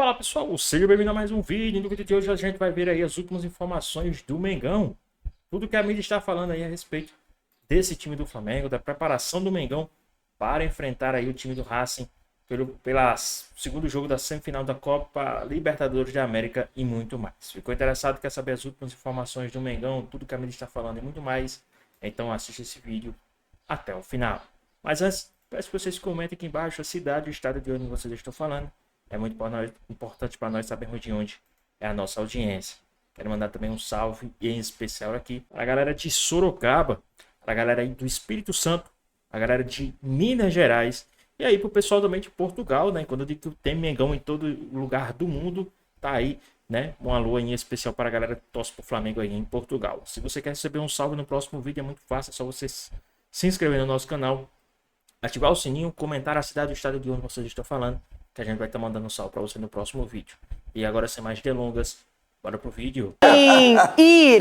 Fala pessoal, seja bem-vindo a mais um vídeo. No vídeo de hoje a gente vai ver aí as últimas informações do Mengão. Tudo que a mídia está falando aí a respeito desse time do Flamengo, da preparação do Mengão para enfrentar aí o time do Racing pelo segundo jogo da semifinal da Copa Libertadores da América e muito mais. Ficou interessado, quer saber as últimas informações do Mengão, tudo que a mídia está falando e muito mais? Então assiste esse vídeo até o final. Mas antes, peço que vocês comentem aqui embaixo a cidade e o estado de onde vocês estão falando. É muito importante para nós sabermos de onde é a nossa audiência. Quero mandar também um salve, e em especial aqui, para a galera de Sorocaba, para a galera aí do Espírito Santo, a galera de Minas Gerais, e aí para o pessoal também de Portugal, né? Quando eu digo que tem Mengão em todo lugar do mundo, tá aí, né? Um alô em especial para a galera que torce pro Flamengo aí em Portugal. Se você quer receber um salve no próximo vídeo, é muito fácil, é só você se inscrever no nosso canal, ativar o sininho, comentar a cidade e o estado de onde vocês estão falando, que a gente vai estar mandando um salve para você no próximo vídeo. E agora, sem mais delongas, bora pro vídeo.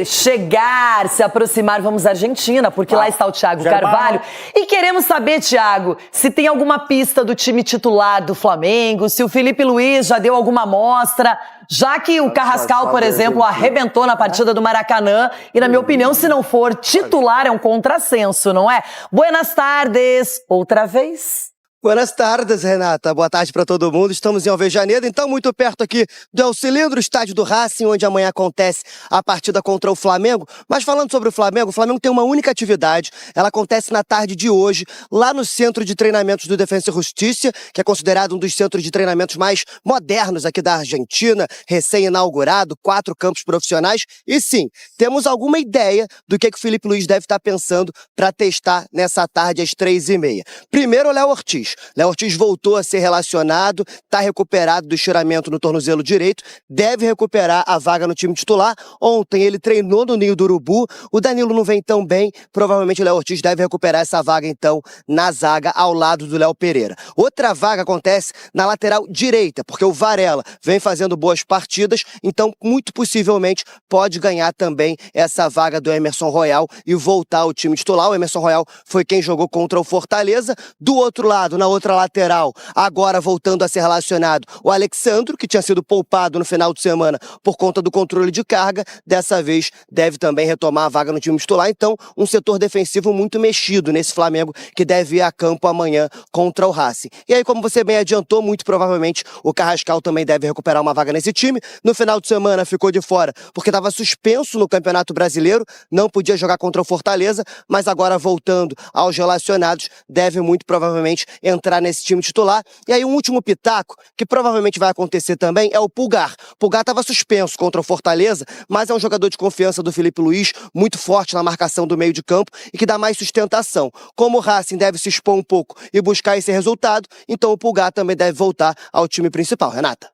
Chegar, se aproximar, vamos à Argentina, porque lá está o Thiago Carvalho. E queremos saber, Thiago, se tem alguma pista do time titular do Flamengo, se o Felipe Luiz já deu alguma amostra, já que o Carrascal, por exemplo, arrebentou na partida do Maracanã, e na minha opinião, se não for titular, é um contrassenso, não é? Buenas tardes, outra vez. Buenas tardes, Renata. Boa tarde para todo mundo. Estamos em Alvejaneda, então muito perto aqui do El Cilindro, estádio do Racing, onde amanhã acontece a partida contra o Flamengo. Mas falando sobre o Flamengo tem uma única atividade. Ela acontece na tarde de hoje, lá no Centro de Treinamentos do Defensa e Justiça, que é considerado um dos centros de treinamentos mais modernos aqui da Argentina, recém-inaugurado, 4 campos profissionais. E sim, temos alguma ideia do que o Felipe Luiz deve estar pensando para testar nessa tarde às 3h30. Primeiro, o Léo Ortiz. Léo Ortiz voltou a ser relacionado, está recuperado do estiramento no tornozelo direito, deve recuperar a vaga no time titular. Ontem ele treinou no Ninho do Urubu, o Danilo não vem tão bem, provavelmente o Léo Ortiz deve recuperar essa vaga então na zaga ao lado do Léo Pereira. Outra vaga acontece na lateral direita, porque o Varela vem fazendo boas partidas, então muito possivelmente pode ganhar também essa vaga do Emerson Royal e voltar ao time titular. O Emerson Royal foi quem jogou contra o Fortaleza. Do outro lado, na outra lateral, agora voltando a ser relacionado, o Alexandro, que tinha sido poupado no final de semana por conta do controle de carga, dessa vez deve também retomar a vaga no time titular. Então, um setor defensivo muito mexido nesse Flamengo, que deve ir a campo amanhã contra o Racing. E aí, como você bem adiantou, muito provavelmente o Carrascal também deve recuperar uma vaga nesse time. No final de semana ficou de fora porque estava suspenso no Campeonato Brasileiro, não podia jogar contra o Fortaleza, mas agora voltando aos relacionados, deve muito provavelmente entrar nesse time titular. E aí um último pitaco, que provavelmente vai acontecer também, é o Pulgar. O Pulgar estava suspenso contra o Fortaleza, mas é um jogador de confiança do Felipe Luiz, muito forte na marcação do meio de campo e que dá mais sustentação. Como o Racing deve se expor um pouco e buscar esse resultado, então o Pulgar também deve voltar ao time principal. Renata.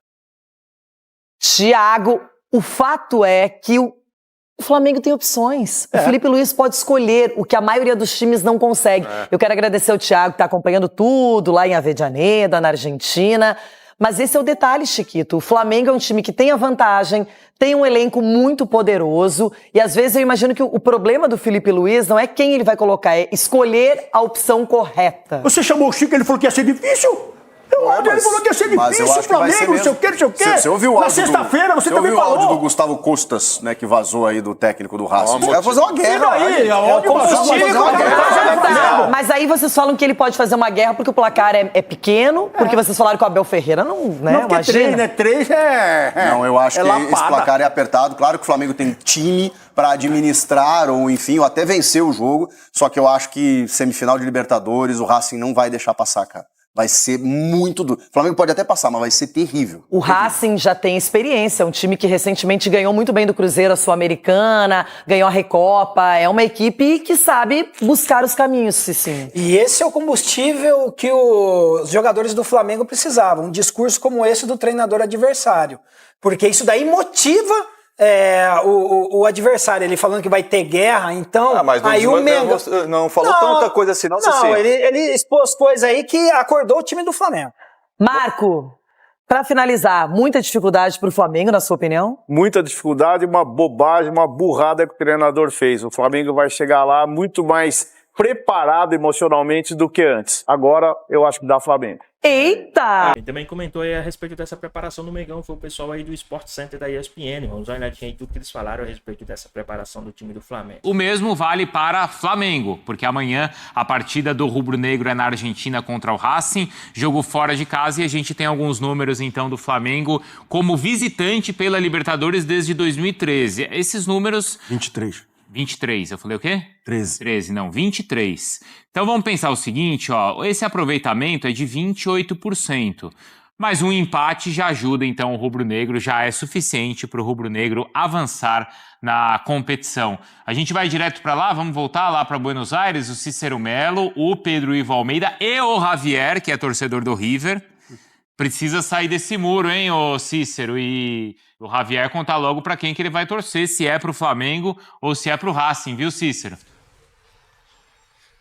Thiago, o fato é que o Flamengo tem opções. O Felipe Luiz pode escolher o que a maioria dos times não consegue. Eu quero agradecer ao Thiago que está acompanhando tudo lá em Avejaneda, na Argentina. Mas esse é o detalhe, Chiquito. O Flamengo é um time que tem a vantagem, tem um elenco muito poderoso e às vezes eu imagino que o problema do Felipe Luiz não é quem ele vai colocar, é escolher a opção correta. Você chamou o Chico e ele falou que ia ser difícil? Ele falou que ia ser difícil, o Flamengo, não sei o quê, não sei o quê. Você ouviu o áudio? Na sexta-feira você também falou. Você ouviu o áudio falou. do Gustavo Custas, né, que vazou aí do técnico do Racing? Vai fazer uma guerra aí. Mas aí vocês falam que ele pode fazer uma guerra porque o placar é pequeno, porque vocês falaram que o Abel Ferreira não, né? Não, porque Imagina. 3 é... Não, eu acho que esse placar é apertado. Claro que o Flamengo tem time para administrar ou, enfim, ou até vencer o jogo. Só que eu acho que semifinal de Libertadores, o Racing não vai deixar passar, cara. Vai ser muito duro. O Flamengo pode até passar, mas vai ser terrível. O Racing já tem experiência, é um time que recentemente ganhou muito bem do Cruzeiro, a Sul-Americana, ganhou a Recopa, é uma equipe que sabe buscar os caminhos, sim. E esse é o combustível que os jogadores do Flamengo precisavam, um discurso como esse do treinador adversário, porque isso daí motiva o adversário, ele falando que vai ter guerra, então... mas aí o Mengão não falou tanta coisa assim, não, assim. Ele expôs coisas aí que acordou o time do Flamengo. Marco, para finalizar, muita dificuldade para o Flamengo, na sua opinião? Muita dificuldade, uma bobagem, uma burrada que o treinador fez. O Flamengo vai chegar lá muito mais preparado emocionalmente do que antes. Agora, eu acho que dá Flamengo. Eita! Quem também comentou aí a respeito dessa preparação do Mengão foi o pessoal aí do Sport Center da ESPN. Vamos dar uma olhadinha aí tudo que eles falaram a respeito dessa preparação do time do Flamengo. O mesmo vale para Flamengo, porque amanhã a partida do Rubro Negro é na Argentina contra o Racing, jogo fora de casa, e a gente tem alguns números então do Flamengo como visitante pela Libertadores desde 2013. Esses números... 23, eu falei o quê? 13, não, 23. Então vamos pensar o seguinte, ó, esse aproveitamento é de 28%, mas um empate já ajuda então o rubro-negro, já é suficiente para o rubro-negro avançar na competição. A gente vai direto para lá, vamos voltar lá para Buenos Aires, o Cícero Melo, o Pedro Ivo Almeida e o Javier, que é torcedor do River. Precisa sair desse muro, hein, ô Cícero? E o Javier contar logo para quem que ele vai torcer, se é pro Flamengo ou se é pro Racing, viu, Cícero?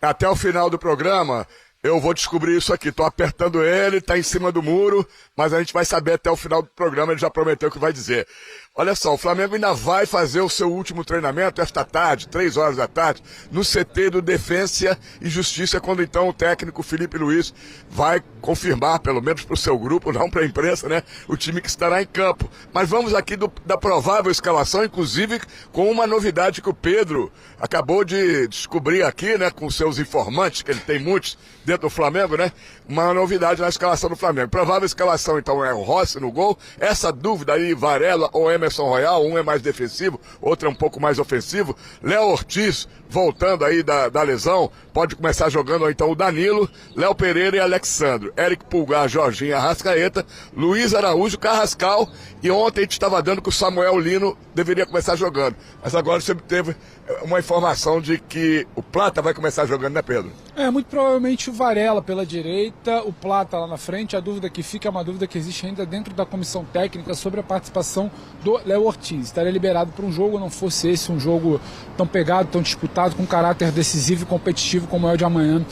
Até o final do programa, eu vou descobrir isso aqui. Tô apertando ele, tá em cima do muro, mas a gente vai saber até o final do programa, ele já prometeu o que vai dizer. Olha só, o Flamengo ainda vai fazer o seu último treinamento esta tarde, 3 horas da tarde, no CT do Defensa e Justiça, quando então o técnico Felipe Luiz vai confirmar, pelo menos para o seu grupo, não para a imprensa, né, o time que estará em campo. Mas vamos aqui da provável escalação, inclusive com uma novidade que o Pedro acabou de descobrir aqui, né, com seus informantes, que ele tem muitos dentro do Flamengo, né, uma novidade na escalação do Flamengo. Provável escalação, então, é o Rossi no gol. Essa dúvida aí, Varela ou Emerson Royal, um é mais defensivo, outro é um pouco mais ofensivo. Léo Ortiz, voltando aí da lesão, pode começar jogando, ou então o Danilo, Léo Pereira e Alexandro. Eric Pulgar, Jorginho, Arrascaeta, Luiz Araújo, Carrascal, e ontem a gente estava dando que o Samuel Lino deveria começar jogando. Mas agora você teve uma informação de que o Plata vai começar jogando, né, Pedro? Muito provavelmente o Varela pela direita, o Plata lá na frente. A dúvida que fica é uma dúvida que existe ainda dentro da comissão técnica sobre a participação do Léo Ortiz. Estaria liberado para um jogo, não fosse esse um jogo tão pegado, tão disputado, com caráter decisivo e competitivo como é o de amanhã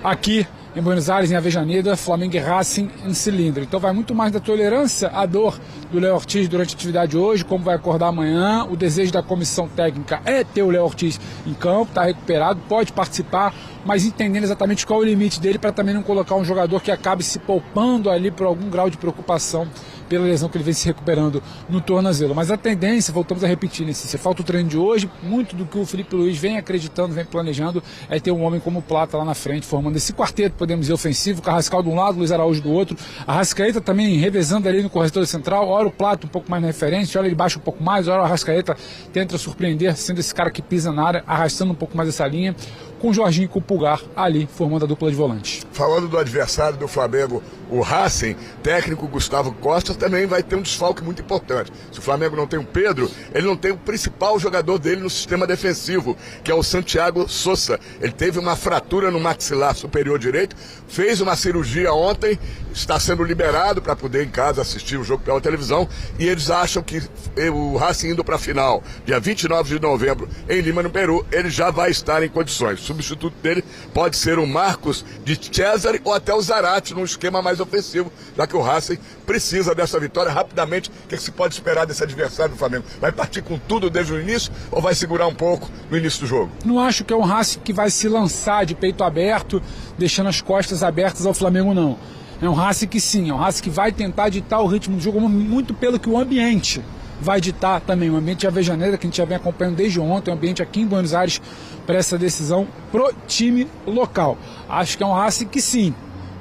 aqui em Buenos Aires, em Avejaneda, Flamengo e Racing em cilindro. Então vai muito mais da tolerância à dor do Léo Ortiz durante a atividade hoje, como vai acordar amanhã. O desejo da comissão técnica é ter o Léo Ortiz em campo, está recuperado, pode participar, mas entendendo exatamente qual é o limite dele para também não colocar um jogador que acabe se poupando ali por algum grau de preocupação pela lesão que ele vem se recuperando no tornozelo. Mas a tendência, voltamos a repetir, né, se falta o treino de hoje, muito do que o Felipe Luiz vem acreditando, vem planejando, é ter um homem como o Plata lá na frente, formando esse quarteto, podemos dizer, ofensivo, Carrascal de um lado, Luiz Araújo do outro, a Arrascaeta também revezando ali no corredor central, ora o Plata um pouco mais na referência, ora ele baixa um pouco mais, ora o Arrascaeta tenta surpreender, sendo esse cara que pisa na área, arrastando um pouco mais essa linha, com o Jorginho e com o Pulgar ali, formando a dupla de volantes. Falando do adversário do Flamengo, o Racing, técnico Gustavo Costa, também vai ter um desfalque muito importante. Se o Flamengo não tem o Pedro, ele não tem o principal jogador dele no sistema defensivo, que é o Santiago Sosa. Ele teve uma fratura no maxilar superior direito, fez uma cirurgia ontem, está sendo liberado para poder em casa assistir o jogo pela televisão, e eles acham que o Racing indo para a final, dia 29 de novembro, em Lima, no Peru, ele já vai estar em condições. O substituto dele pode ser o Marcos de Cesare ou até o Zarate, num esquema mais ofensivo, já que o Racing precisa dessa vitória rapidamente. O que se pode esperar desse adversário do Flamengo? Vai partir com tudo desde o início ou vai segurar um pouco no início do jogo? Não acho que é um Racing que vai se lançar de peito aberto, deixando as costas abertas ao Flamengo, não. É um Racing que sim, é um Racing que vai tentar ditar o ritmo do jogo muito pelo que o ambiente vai ditar também. O ambiente de Avejaneda, que a gente já vem acompanhando desde ontem, o ambiente aqui em Buenos Aires para essa decisão pro time local. Acho que é um Racing que sim,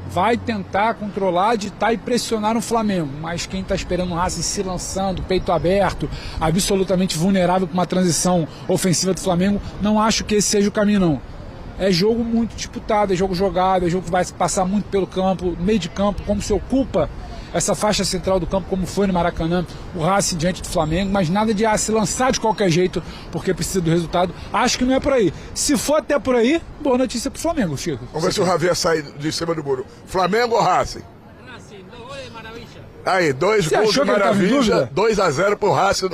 vai tentar controlar, ditar e pressionar o Flamengo, mas quem está esperando o Racing se lançando, peito aberto, absolutamente vulnerável para uma transição ofensiva do Flamengo, não acho que esse seja o caminho, não. É jogo muito disputado, é jogo jogado, é jogo que vai passar muito pelo campo, meio de campo, como se ocupa essa faixa central do campo, como foi no Maracanã, o Racing diante do Flamengo, mas nada de se lançar de qualquer jeito, porque precisa do resultado. Acho que não é por aí. Se for até por aí, boa notícia pro Flamengo, Chico. Vamos ver se o Javier sai de cima do muro. Flamengo ou Racing? Aí, 2 gols de maravilha, 2-0 pro Racing.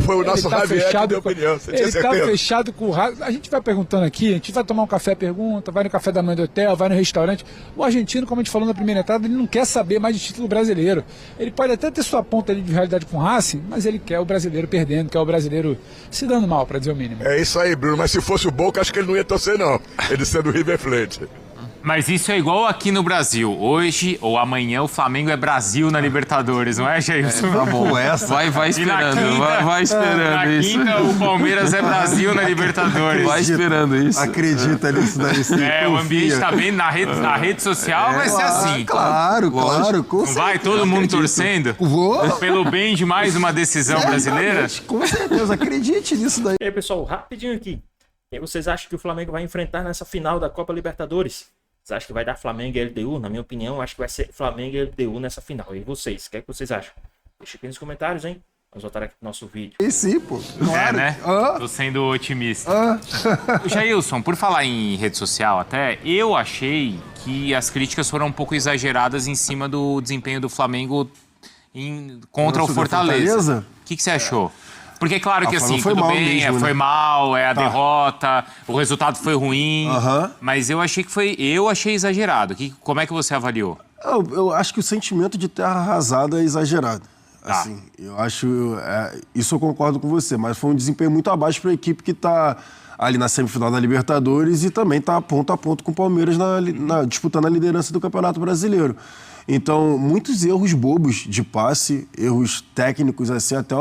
Foi o nosso Javier que deu opinião. Você tinha certeza? Ele tá fechado com o Racing. A gente vai perguntando aqui, a gente vai tomar um café, pergunta, vai no café da manhã do hotel, vai no restaurante. O argentino, como a gente falou na primeira entrada, ele não quer saber mais de título brasileiro. Ele pode até ter sua ponta ali de realidade com o Racing, mas ele quer o brasileiro perdendo, quer o brasileiro se dando mal, para dizer o mínimo. É isso aí, Bruno. Mas se fosse o Boca, acho que ele não ia torcer, não. Ele sendo o River Plate. Mas isso é igual aqui no Brasil. Hoje ou amanhã o Flamengo é Brasil na Libertadores, não é, Jailson? Tá bom, essa. Vai esperando, vai esperando isso. Na quinta, o Palmeiras é Brasil na Libertadores. Vai esperando isso. Acredita nisso daí, sim. O ambiente tá bem na rede social, vai ser assim. Claro, com não vai todo mundo torcendo? Vou. Pelo bem de mais uma decisão brasileira? Com certeza, acredite nisso daí. E aí, pessoal, rapidinho aqui. Quem vocês acham que o Flamengo vai enfrentar nessa final da Copa Libertadores? Vocês acham que vai dar Flamengo e LDU? Na minha opinião, acho que vai ser Flamengo e LDU nessa final. E vocês? O que é que vocês acham? Deixa aqui nos comentários, hein? Vamos voltar aqui pro nosso vídeo. E sim, pô. Claro. Né? Tô sendo otimista. Jailson, por falar em rede social até, eu achei que as críticas foram um pouco exageradas em cima do desempenho do Flamengo contra o Fortaleza. O que você achou? Porque claro que assim, tudo bem, mesmo, foi mal, a derrota, o resultado foi ruim, mas eu achei exagerado. Como é que você avaliou? Eu acho que o sentimento de terra arrasada é exagerado. Assim, eu acho, isso eu concordo com você, mas foi um desempenho muito abaixo para a equipe que está ali na semifinal da Libertadores e também está ponto a ponto com o Palmeiras disputando a liderança do Campeonato Brasileiro. Então, muitos erros bobos de passe, erros técnicos, assim, até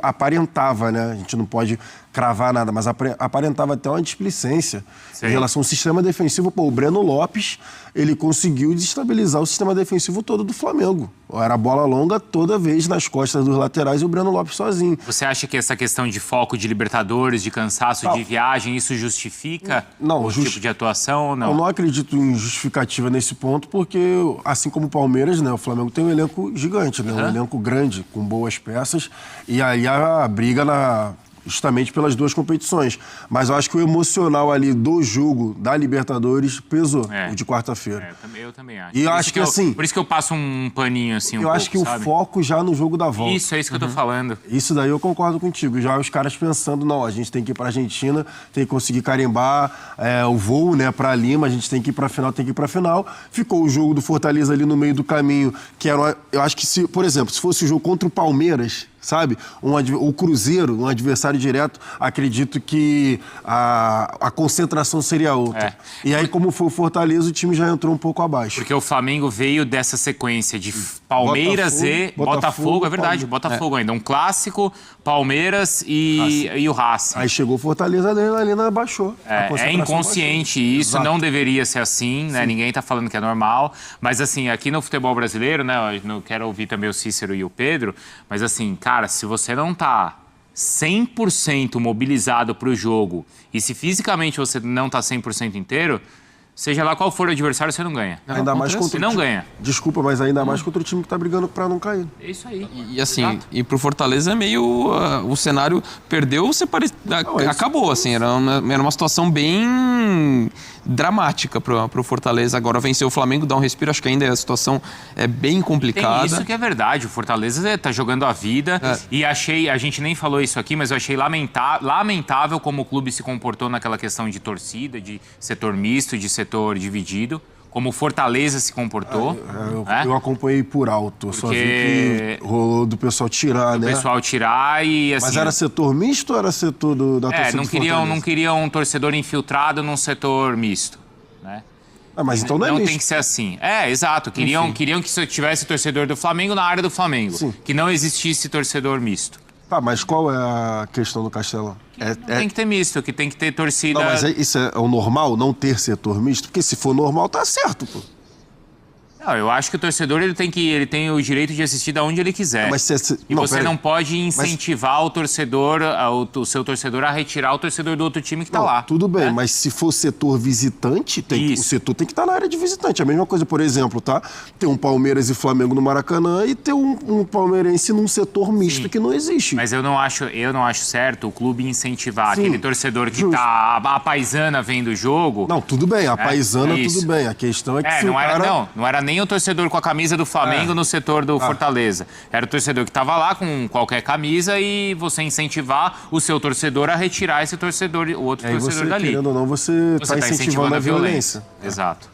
aparentava, né? A gente não pode cravar nada, mas aparentava até uma displicência. Sim. Em relação ao sistema defensivo. Pô, o Breno Lopes, ele conseguiu desestabilizar o sistema defensivo todo do Flamengo. Era bola longa toda vez nas costas dos laterais e o Breno Lopes sozinho. Você acha que essa questão de foco de Libertadores, de cansaço, de viagem, isso justifica o tipo de atuação ou não? Eu não acredito em justificativa nesse ponto, porque, assim como o Palmeiras, né, o Flamengo tem um elenco gigante, né, um elenco grande, com boas peças, e aí a briga justamente pelas duas competições. Mas eu acho que o emocional ali do jogo da Libertadores pesou, o de quarta-feira. Eu também acho. E eu acho que assim... Por isso que eu passo um paninho assim eu acho que o foco já no jogo da volta. Isso, é isso que eu tô falando. Isso daí eu concordo contigo. Já os caras pensando, não, a gente tem que ir pra Argentina, tem que conseguir carimbar o voo, né, pra Lima, a gente tem que ir pra final, Ficou o jogo do Fortaleza ali no meio do caminho, que era... Eu acho que, por exemplo, se fosse o jogo contra o Palmeiras, sabe? O Cruzeiro, um adversário direto, acredito que a concentração seria outra. E aí, como foi o Fortaleza, o time já entrou um pouco abaixo. Porque o Flamengo veio dessa sequência de Palmeiras e Botafogo, é verdade, Botafogo ainda. Um clássico, Palmeiras e o Racing. Aí chegou o Fortaleza, a adrenalina abaixou. É inconsciente isso, Exato. Não deveria ser assim, né? Ninguém tá falando que é normal. Mas assim, aqui no futebol brasileiro, né? Eu não quero ouvir também o Cícero e o Pedro, mas assim, cara, se você não tá 100% mobilizado pro jogo e se fisicamente você não tá 100% inteiro, seja lá qual for o adversário, você não ganha. Ainda mais contra você não ganha. Desculpa, mas ainda mais contra o time que tá brigando pra não cair. É isso aí. E assim, e pro Fortaleza é meio... o cenário perdeu, acabou, assim. Era uma situação bem dramática pro Fortaleza. Agora vencer o Flamengo, dá um respiro. Acho que ainda a situação é bem complicada. Tem isso que é verdade. O Fortaleza tá jogando a vida. E a gente nem falou isso aqui, mas eu achei lamentável como o clube se comportou naquela questão de torcida, de setor misto, de setor dividido. Como o Fortaleza se comportou. Eu acompanhei por alto. Só vi que rolou do pessoal tirar, né? O pessoal tirar e assim... Mas era setor misto ou era setor da torcida do Fortaleza? Não queriam um torcedor infiltrado num setor misto, né? Mas então não é misto. Não tem que ser assim. Exato. Queriam que tivesse torcedor do Flamengo na área do Flamengo. Sim. Que não existisse torcedor misto. Tá, mas qual é a questão do Castelão? Tem que ter misto, que tem que ter torcida... Não, mas isso é o normal, não ter setor misto? Porque se for normal, tá certo, pô. Não, eu acho que o torcedor ele tem o direito de assistir de onde ele quiser. Mas você não pode incentivar o torcedor, o seu torcedor a retirar o torcedor do outro time que tá lá. Tudo bem, mas se for setor visitante, o setor tem que estar na área de visitante. A mesma coisa, por exemplo, tá? Ter um Palmeiras e Flamengo no Maracanã e ter um palmeirense num setor misto que não existe. Mas eu não acho certo o clube incentivar aquele torcedor que tá a paisana vendo o jogo. Não, tudo bem, a paisana tudo bem. A questão é que não era nem o torcedor com a camisa do Flamengo no setor do Fortaleza. Era o torcedor que estava lá com qualquer camisa e você incentivar o seu torcedor a retirar esse torcedor, o outro torcedor dali. Querendo ou não, você tá incentivando a violência. Exato.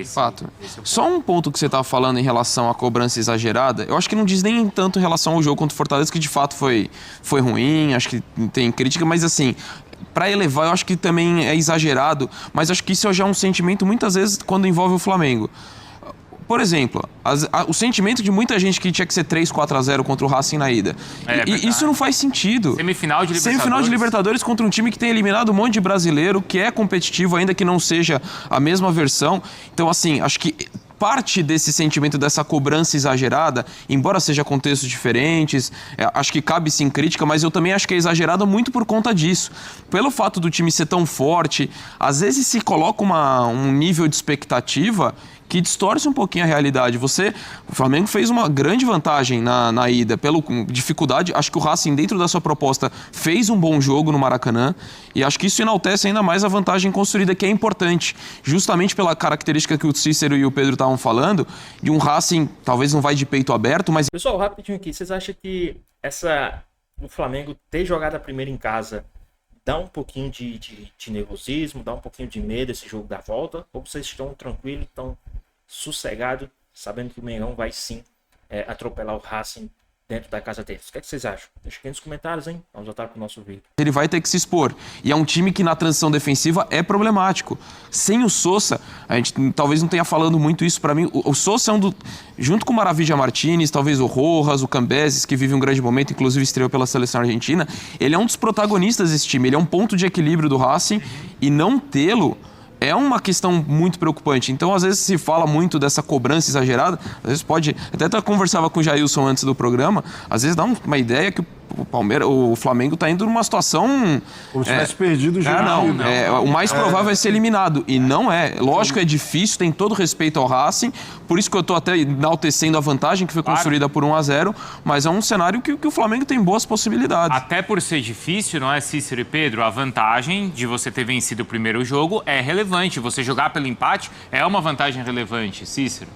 Fato. Só um ponto que você estava falando em relação à cobrança exagerada, eu acho que não diz nem tanto em relação ao jogo contra o Fortaleza, que de fato foi ruim, acho que tem crítica, mas assim, para elevar, eu acho que também é exagerado, mas acho que isso já é um sentimento muitas vezes quando envolve o Flamengo. Por exemplo, o sentimento de muita gente que tinha que ser 3-4-0 contra o Racing na ida. E isso não faz sentido. Semifinal de Libertadores. Semifinal de Libertadores contra um time que tem eliminado um monte de brasileiro, que é competitivo, ainda que não seja a mesma versão. Então, assim, acho que parte desse sentimento, dessa cobrança exagerada, embora seja contextos diferentes, acho que cabe sim crítica, mas eu também acho que é exagerado muito por conta disso. Pelo fato do time ser tão forte, às vezes se coloca um nível de expectativa que distorce um pouquinho a realidade. O Flamengo fez uma grande vantagem na ida, pela dificuldade. Acho que o Racing, dentro da sua proposta, fez um bom jogo no Maracanã, e acho que isso enaltece ainda mais a vantagem construída, que é importante, justamente pela característica que o Cícero e o Pedro estavam falando, de um Racing, talvez não vai de peito aberto, mas... Pessoal, rapidinho aqui, vocês acham que o Flamengo ter jogado a primeira em casa dá um pouquinho de nervosismo, dá um pouquinho de medo esse jogo da volta? Ou vocês estão tranquilos, estão sossegados, sabendo que o Mengão vai sim atropelar o Racing dentro da casa deles? O que vocês acham? Deixa aqui nos comentários, hein? Vamos voltar pro nosso vídeo. Ele vai ter que se expor. E é um time que na transição defensiva é problemático. Sem o Sousa, a gente talvez não tenha falando muito isso para mim, o Sousa é junto com o Maravilha Martínez, talvez o Rojas, o Cambeses, que vive um grande momento, inclusive estreou pela seleção argentina, ele é um dos protagonistas desse time, ele é um ponto de equilíbrio do Racing, e não tê-lo é uma questão muito preocupante. Então, às vezes, se fala muito dessa cobrança exagerada, às vezes pode... Até conversava com o Jailson antes do programa, às vezes dá uma ideia que o Flamengo está indo numa situação... Como se tivesse perdido o jogo. O mais provável é ser eliminado. E não é. Lógico, é difícil, tem todo respeito ao Racing, por isso que eu estou até enaltecendo a vantagem que foi construída por 1-0, mas é um cenário que o Flamengo tem boas possibilidades. Até por ser difícil, não é, Cícero e Pedro? A vantagem de você ter vencido o primeiro jogo é relevante. Você jogar pelo empate é uma vantagem relevante, Cícero.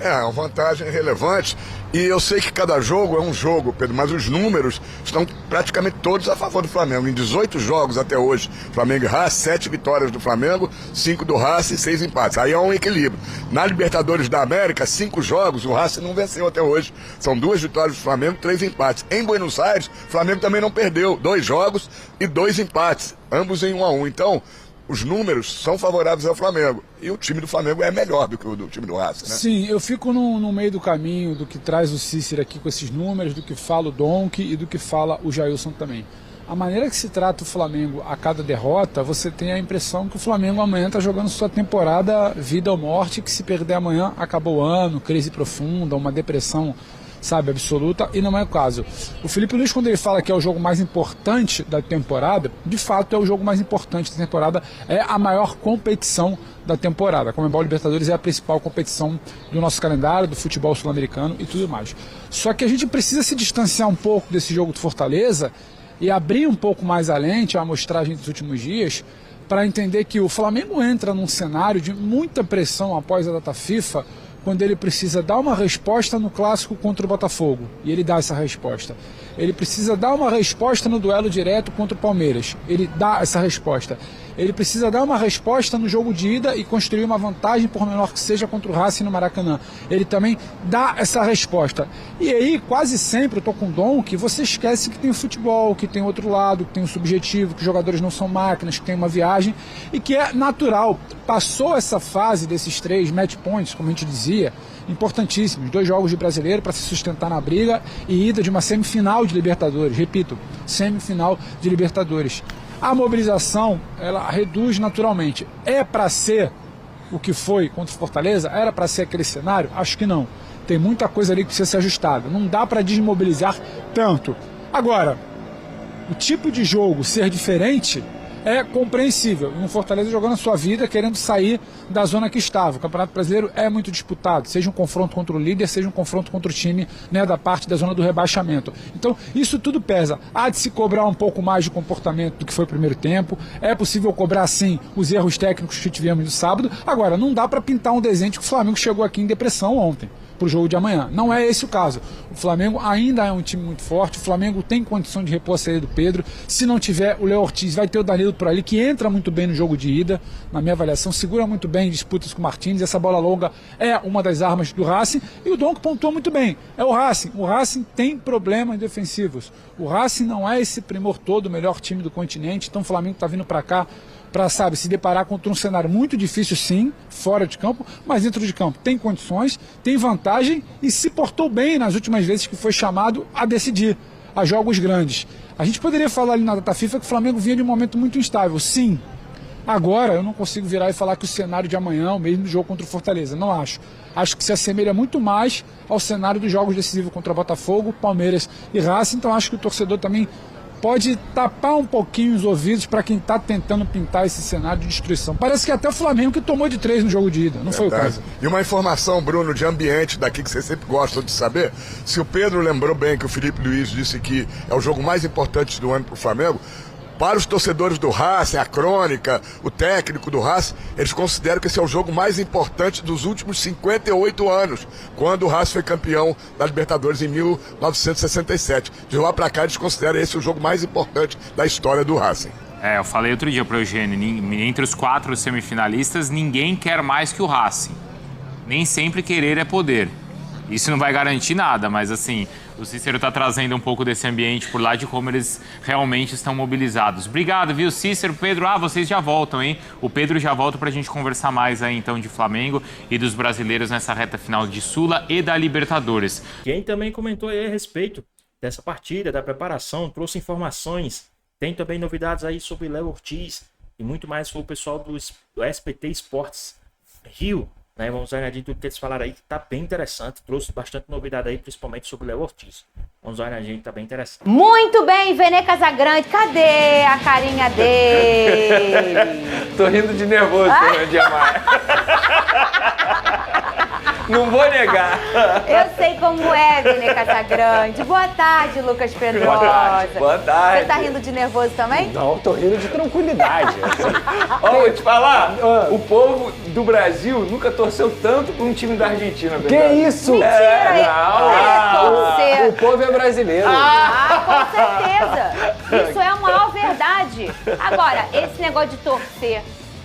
É uma vantagem relevante, e eu sei que cada jogo é um jogo, Pedro, mas os números estão praticamente todos a favor do Flamengo. Em 18 jogos até hoje, Flamengo e Racing, 7 vitórias do Flamengo, 5 do Racing e 6 empates. Aí é um equilíbrio. Na Libertadores da América, 5 jogos, o Racing não venceu até hoje. São 2 vitórias do Flamengo, 3 empates. Em Buenos Aires, o Flamengo também não perdeu, 2 jogos e 2 empates, ambos em 1-1. Então, os números são favoráveis ao Flamengo. E o time do Flamengo é melhor do que o do time do Racing, né? Sim, eu fico no meio do caminho do que traz o Cícero aqui com esses números, do que fala o Donk e do que fala o Jailson também. A maneira que se trata o Flamengo a cada derrota, você tem a impressão que o Flamengo amanhã está jogando sua temporada vida ou morte, que se perder amanhã acabou o ano, crise profunda, uma depressão, sabe, absoluta, e não é o caso. O Felipe Luiz, quando ele fala que é o jogo mais importante da temporada, de fato é o jogo mais importante da temporada, é a maior competição da temporada. A Conmebol Libertadores é a principal competição do nosso calendário, do futebol sul-americano e tudo mais. Só que a gente precisa se distanciar um pouco desse jogo do Fortaleza e abrir um pouco mais a lente, a amostragem dos últimos dias, para entender que o Flamengo entra num cenário de muita pressão após a data FIFA, quando ele precisa dar uma resposta no clássico contra o Botafogo, e ele dá essa resposta. Ele precisa dar uma resposta no duelo direto contra o Palmeiras, ele dá essa resposta. Ele precisa dar uma resposta no jogo de ida e construir uma vantagem, por menor que seja, contra o Racing no Maracanã. Ele também dá essa resposta. E aí, quase sempre, eu tô com o Dom, que você esquece que tem o futebol, que tem outro lado, que tem o subjetivo, que os jogadores não são máquinas, que tem uma viagem, e que é natural. Passou essa fase desses 3 match points, como a gente dizia, importantíssimos. 2 jogos de brasileiro para se sustentar na briga e ida de uma semifinal de Libertadores. Repito, semifinal de Libertadores. A mobilização, ela reduz naturalmente. É para ser o que foi contra o Fortaleza? Era para ser aquele cenário? Acho que não. Tem muita coisa ali que precisa ser ajustada. Não dá para desmobilizar tanto. Agora, o tipo de jogo ser diferente é compreensível. Um Fortaleza jogando a sua vida, querendo sair da zona que estava. O Campeonato Brasileiro é muito disputado, seja um confronto contra o líder, seja um confronto contra o time, né, da parte da zona do rebaixamento. Então, isso tudo pesa. Há de se cobrar um pouco mais de comportamento do que foi o primeiro tempo. É possível cobrar, sim, os erros técnicos que tivemos no sábado. Agora, não dá para pintar um desenho de que o Flamengo chegou aqui em depressão ontem. para o jogo de amanhã. Não é esse o caso. O Flamengo ainda é um time muito forte, o Flamengo tem condição de repor a saída do Pedro. Se não tiver, o Léo Ortiz vai ter o Danilo por ali, que entra muito bem no jogo de ida, na minha avaliação, segura muito bem em disputas com o Martins. Essa bola longa é uma das armas do Racing, e o Donk pontuou muito bem. É o Racing tem problemas defensivos. O Racing não é esse primor todo, o melhor time do continente, então o Flamengo está vindo para cá para, sabe, se deparar contra um cenário muito difícil, sim, fora de campo, mas dentro de campo tem condições, tem vantagem e se portou bem nas últimas vezes que foi chamado a decidir, a jogos grandes. A gente poderia falar ali na data FIFA que o Flamengo vinha de um momento muito instável, sim. Agora, eu não consigo virar e falar que o cenário de amanhã é o mesmo do jogo contra o Fortaleza, não acho. Acho que se assemelha muito mais ao cenário dos jogos decisivos contra Botafogo, Palmeiras e Racing, então acho que o torcedor também pode tapar um pouquinho os ouvidos para quem está tentando pintar esse cenário de destruição. Parece que até o Flamengo que tomou de 3 no jogo de ida, não foi o caso. E uma informação, Bruno, de ambiente daqui que você sempre gosta de saber, se o Pedro lembrou bem que o Felipe Luiz disse que é o jogo mais importante do ano para o Flamengo, para os torcedores do Racing, a crônica, o técnico do Racing, eles consideram que esse é o jogo mais importante dos últimos 58 anos, quando o Racing foi campeão da Libertadores em 1967. De lá para cá, eles consideram esse o jogo mais importante da história do Racing. Eu falei outro dia pro Eugênio, entre os 4 semifinalistas, ninguém quer mais que o Racing. Nem sempre querer é poder. Isso não vai garantir nada, mas assim, o Cícero está trazendo um pouco desse ambiente por lá de como eles realmente estão mobilizados. Obrigado, viu, Cícero, Pedro? Vocês já voltam, hein? O Pedro já volta para a gente conversar mais aí, então, de Flamengo e dos brasileiros nessa reta final de Sula e da Libertadores. Quem também comentou aí a respeito dessa partida, da preparação, trouxe informações. Tem também novidades aí sobre Léo Ortiz e muito mais foi o pessoal do SPT Esportes Rio. Né, vamos ver de tudo que eles falaram aí, que tá bem interessante. Trouxe bastante novidade aí, principalmente sobre o Léo Ortiz. Vamos ver, a gente tá bem interessante. Muito bem, Vene Casagrande, cadê a carinha dele? Tô rindo de nervoso, Diamar. Não vou negar. Eu sei como é, Vene Casagrande. Boa tarde, Lucas Pedrosa. Boa tarde. Você tá rindo de nervoso também? Não, tô rindo de tranquilidade. Ó, vou te falar, o povo do Brasil nunca torceu tanto pra um time da Argentina, verdade? Que isso? Mentira, torcer. O povo é brasileiro. Com certeza. Isso é a maior verdade. Agora, esse negócio de torcer...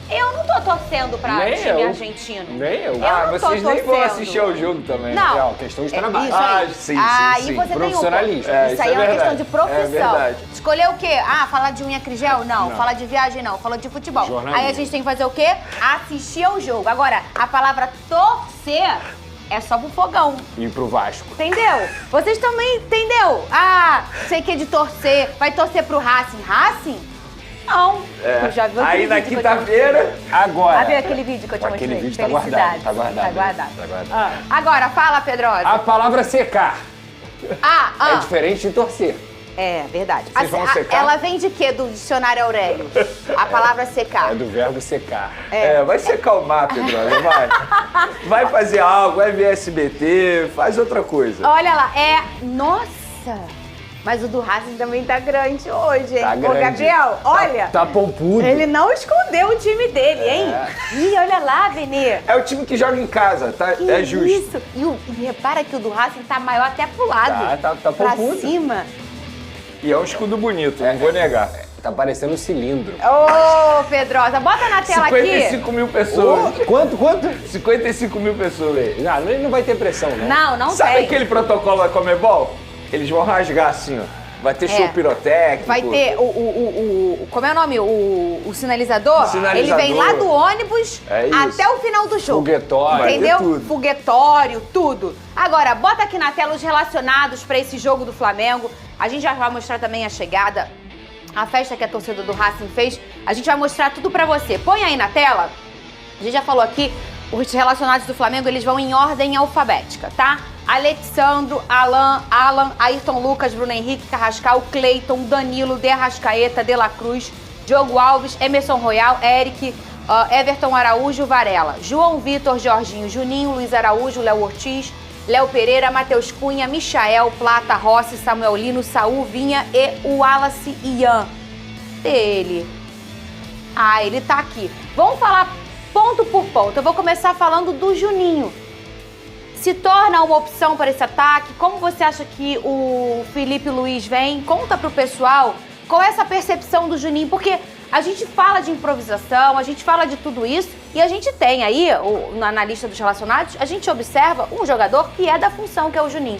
Eu não tô torcendo pra time argentino. Nem eu. Vocês nem vão assistir ao jogo também. Não. Questão de trabalho. Isso aí. Sim. Você profissionalismo. Isso aí é uma questão de profissão. É verdade. Escolher o quê? Falar de unha crigel? Não. Falar de viagem? Não. Falar de futebol. Aí a gente tem que fazer o quê? Assistir ao jogo. Agora, a palavra torcer é só pro fogão. E pro Vasco. Entendeu? Vocês também, entendeu? Sei que é de torcer. Vai torcer pro Racing. Racing? Não. É. Já viu aí na quinta-feira, agora. Viu aquele vídeo que eu te mostrei? Aquele vídeo tá guardado. Tá guardado. Agora, fala, Pedrosa. A palavra secar. É diferente de torcer. É, verdade. Vocês vão secar? Ela vem de quê do dicionário Aurélio? A palavra secar. É do verbo secar. Vai secar o mar, Pedrosa, vai. Vai fazer algo, vai ver SBT, faz outra coisa. Olha lá, nossa... Mas o do Racing também tá grande hoje, hein? Tá grande. Ô, Gabriel, olha... Tá pompudo. Ele não escondeu o time dele, hein? Ih, olha lá, Benê. É o time que joga em casa, tá? É justo. Isso. E repara que o do Racing tá maior até pro lado. Tá pra pompudo. Cima. E é um escudo bonito, não vou negar. Tá parecendo um cilindro. Ô, Pedrosa, bota na tela 55 mil pessoas. Quanto? 55 mil pessoas. Não, ele não vai ter pressão, né? Não Sabe tem. aquele protocolo da Comebol? Eles vão rasgar assim, ó. Vai ter show pirotécnico. Vai ter como é o nome? O sinalizador? Ele vem lá do ônibus até o final do show. Foguetório. Entendeu? Vai ter tudo. Foguetório, tudo. Agora, bota aqui na tela os relacionados pra esse jogo do Flamengo. A gente já vai mostrar também a chegada, a festa que a torcida do Racing fez. A gente vai mostrar tudo pra você. Põe aí na tela. A gente já falou aqui, os relacionados do Flamengo, eles vão em ordem alfabética, tá? Alexandro, Alan, Ayrton Lucas, Bruno Henrique, Carrascal, Cleiton, Danilo, De Arrascaeta, De La Cruz, Diogo Alves, Emerson Royal, Eric, Everton Araújo, Varela, João Vitor, Jorginho, Juninho, Luiz Araújo, Léo Ortiz, Léo Pereira, Matheus Cunha, Michael, Plata, Rossi, Samuel Lino, Saul, Vinha e o Wallace Ian. Ele tá aqui. Vamos falar ponto por ponto. Eu vou começar falando do Juninho. se torna uma opção para esse ataque? Como você acha que o Felipe Luiz vem? Conta pro pessoal qual é essa percepção do Juninho, porque a gente fala de improvisação, a gente fala de tudo isso, e a gente tem aí, na lista dos relacionados, a gente observa um jogador que é da função, que é o Juninho.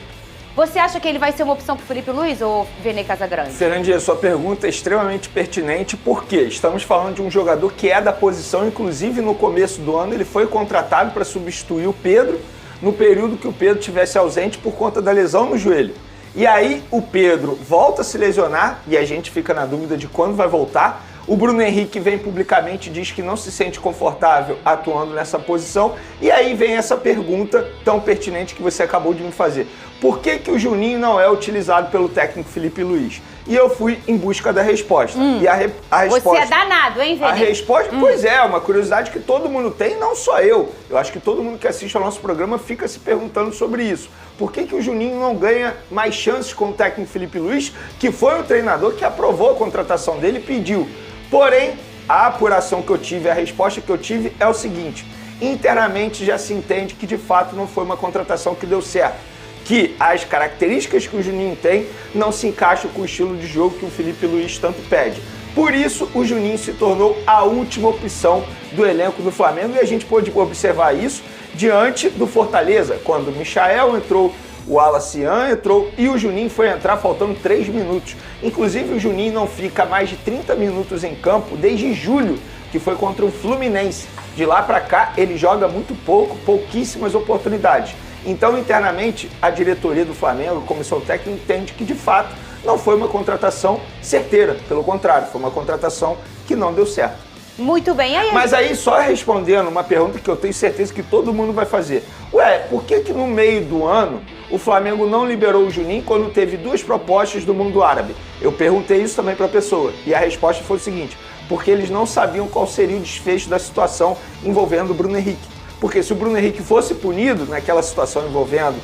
Você acha que ele vai ser uma opção pro Felipe Luiz ou Vene Casagrande? Fernandinha, sua pergunta é extremamente pertinente, porque estamos falando de um jogador que é da posição, inclusive no começo do ano ele foi contratado para substituir o Pedro, no período que o Pedro estivesse ausente por conta da lesão no joelho. E aí o Pedro volta a se lesionar, e a gente fica na dúvida de quando vai voltar. O Bruno Henrique vem publicamente e diz que não se sente confortável atuando nessa posição. E aí vem essa pergunta tão pertinente que você acabou de me fazer. Por que que o Juninho não é utilizado pelo técnico Felipe Luiz? E eu fui em busca da resposta. E a resposta... Você é danado, hein, Vene? A resposta, pois é, uma curiosidade que todo mundo tem, não só eu. Eu acho que todo mundo que assiste ao nosso programa fica se perguntando sobre isso. Por que que o Juninho não ganha mais chances com o técnico Felipe Luiz, que foi o treinador que aprovou a contratação dele e pediu? Porém, a apuração que eu tive, a resposta que eu tive é o seguinte: internamente já se entende que de fato não foi uma contratação que deu certo, que as características que o Juninho tem não se encaixam com o estilo de jogo que o Felipe Luiz tanto pede. Por isso, o Juninho se tornou a última opção do elenco do Flamengo, e a gente pôde observar isso diante do Fortaleza, quando o Michael entrou, o Wallace entrou e o Juninho foi entrar faltando 3 minutos. Inclusive, o Juninho não fica mais de 30 minutos em campo desde julho, que foi contra o Fluminense. De lá para cá, ele joga muito pouco, pouquíssimas oportunidades. Então, internamente, a diretoria do Flamengo, a comissão técnica, entende que, de fato, não foi uma contratação certeira. Pelo contrário, foi uma contratação que não deu certo. Muito bem. Aí, mas aí, só respondendo uma pergunta que eu tenho certeza que todo mundo vai fazer. Ué, por que que no meio do ano o Flamengo não liberou o Juninho quando teve 2 propostas do mundo árabe? Eu perguntei isso também para a pessoa e a resposta foi o seguinte: porque eles não sabiam qual seria o desfecho da situação envolvendo o Bruno Henrique. Porque se o Bruno Henrique fosse punido naquela situação envolvendo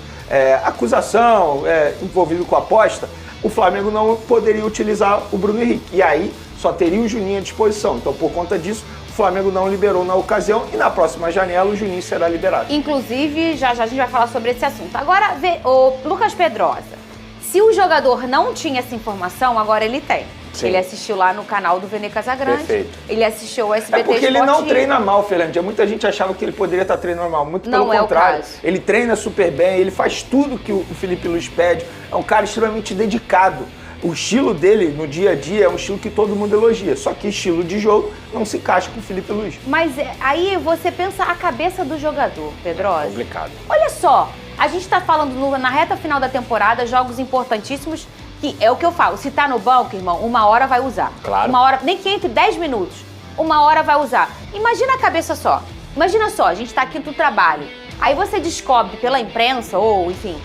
acusação, envolvido com aposta, o Flamengo não poderia utilizar o Bruno Henrique. E aí só teria o Juninho à disposição. Então, por conta disso, o Flamengo não liberou na ocasião e na próxima janela o Juninho será liberado. Inclusive, já a gente vai falar sobre esse assunto. Agora, o Lucas Pedrosa, se o jogador não tinha essa informação, agora ele tem. Sim. Ele assistiu lá no canal do Vene Casagrande. Perfeito. Ele assistiu o SBT porque Esporte. Ele não treina mal, Fernandinha. Muita gente achava que ele poderia estar treinando mal. Muito pelo contrário. Ele treina super bem, ele faz tudo que o Felipe Luiz pede. É um cara extremamente dedicado. O estilo dele no dia a dia é um estilo que todo mundo elogia. Só que estilo de jogo não se encaixa com o Felipe Luiz. Mas aí você pensa a cabeça do jogador, Pedrosa. É complicado. Olha só, a gente tá falando na reta final da temporada, jogos importantíssimos, que é o que eu falo. Se tá no banco, irmão, 1 hora vai usar. Claro. 1 hora, nem que entre 10 minutos. 1 hora vai usar. Imagina a cabeça só. Imagina só, a gente tá aqui no trabalho. Aí você descobre pela imprensa, ou enfim...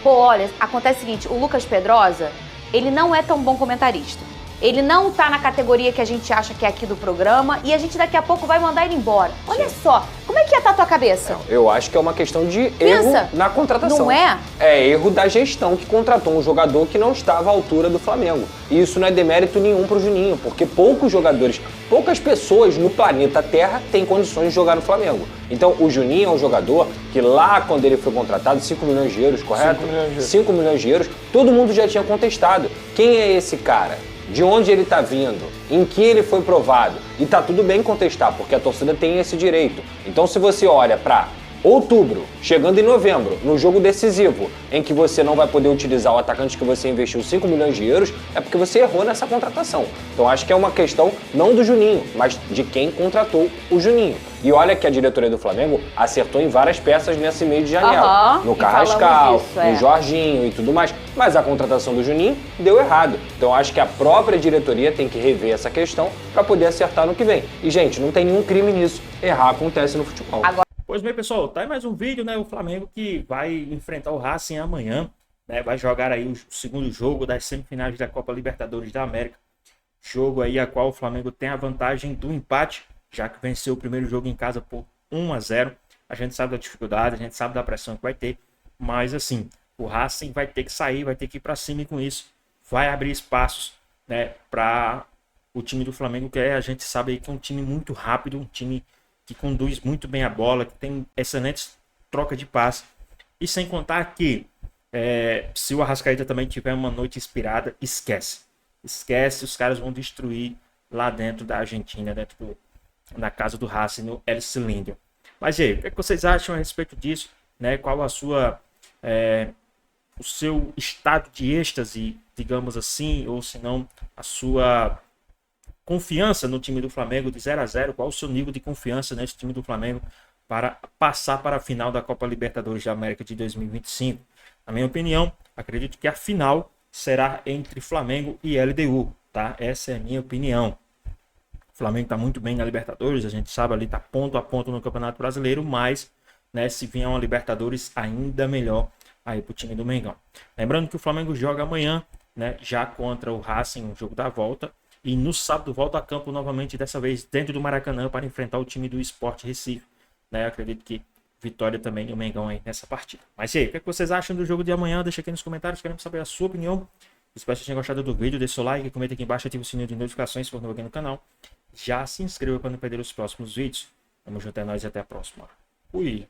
Pô, olha, acontece o seguinte, o Lucas Pedrosa... Ele não é tão bom comentarista. Ele não tá na categoria que a gente acha que é aqui do programa e a gente daqui a pouco vai mandar ele embora. Olha só, como é que ia estar a tua cabeça? Eu acho que é uma questão de erro na contratação. Não é? É erro da gestão que contratou um jogador que não estava à altura do Flamengo. E isso não é demérito nenhum pro Juninho, porque poucos jogadores, poucas pessoas no planeta Terra têm condições de jogar no Flamengo. Então o Juninho é um jogador que lá quando ele foi contratado, 5 milhões de euros, correto? 5 milhões de euros, todo mundo já tinha contestado. Quem é esse cara? De onde ele está vindo, em que ele foi provado. E tá tudo bem contestar, porque a torcida tem esse direito. Então se você olha para outubro, chegando em novembro, no jogo decisivo, em que você não vai poder utilizar o atacante que você investiu 5 milhões de euros, é porque você errou nessa contratação. Então acho que é uma questão não do Juninho, mas de quem contratou o Juninho. E olha que a diretoria do Flamengo acertou em várias peças nesse meio de janela. No Carrascal, no Jorginho e tudo mais. Mas a contratação do Juninho deu errado. Então acho que a própria diretoria tem que rever essa questão para poder acertar no que vem. E, gente, não tem nenhum crime nisso. Errar acontece no futebol. Pois bem, pessoal, tá aí mais um vídeo, né? O Flamengo que vai enfrentar o Racing amanhã, né? Vai jogar aí o segundo jogo das semifinais da Copa Libertadores da América. Jogo aí a qual o Flamengo tem a vantagem do empate, já que venceu o primeiro jogo em casa por 1-0. A gente sabe da dificuldade, a gente sabe da pressão que vai ter, mas assim, o Racing vai ter que sair, vai ter que ir para cima e com isso vai abrir espaços, né, para o time do Flamengo, que a gente sabe aí que é um time muito rápido, um time que conduz muito bem a bola, que tem excelentes troca de passe. E sem contar que se o Arrascaeta também tiver uma noite inspirada, esquece. Esquece, os caras vão destruir lá dentro da Argentina, na casa do Racing, no El Cilindro. Mas e aí, o que vocês acham a respeito disso? Né? Qual o seu estado de êxtase, digamos assim, ou se não, a sua confiança no time do Flamengo de 0-0? Qual o seu nível de confiança nesse time do Flamengo para passar para a final da Copa Libertadores da América de 2025? Na minha opinião, acredito que a final será entre Flamengo e LDU, tá? Essa é a minha opinião. O Flamengo está muito bem na Libertadores, a gente sabe ali, está ponto a ponto no Campeonato Brasileiro, mas, né, se vier uma Libertadores, ainda melhor aí para o time do Mengão. Lembrando que o Flamengo joga amanhã, né, já contra o Racing, no jogo da volta, e no sábado volta a campo novamente, dessa vez dentro do Maracanã, para enfrentar o time do Sport Recife. Né, acredito que vitória também do Mengão aí nessa partida. Mas e aí, o que vocês acham do jogo de amanhã? Deixa aqui nos comentários, queremos saber a sua opinião. Espero que vocês tenham gostado do vídeo, deixa o like, comenta aqui embaixo, ativa o sininho de notificações se for novo aqui no canal. Já se inscreva para não perder os próximos vídeos. Tamo junto, é nóis e até a próxima. Fui!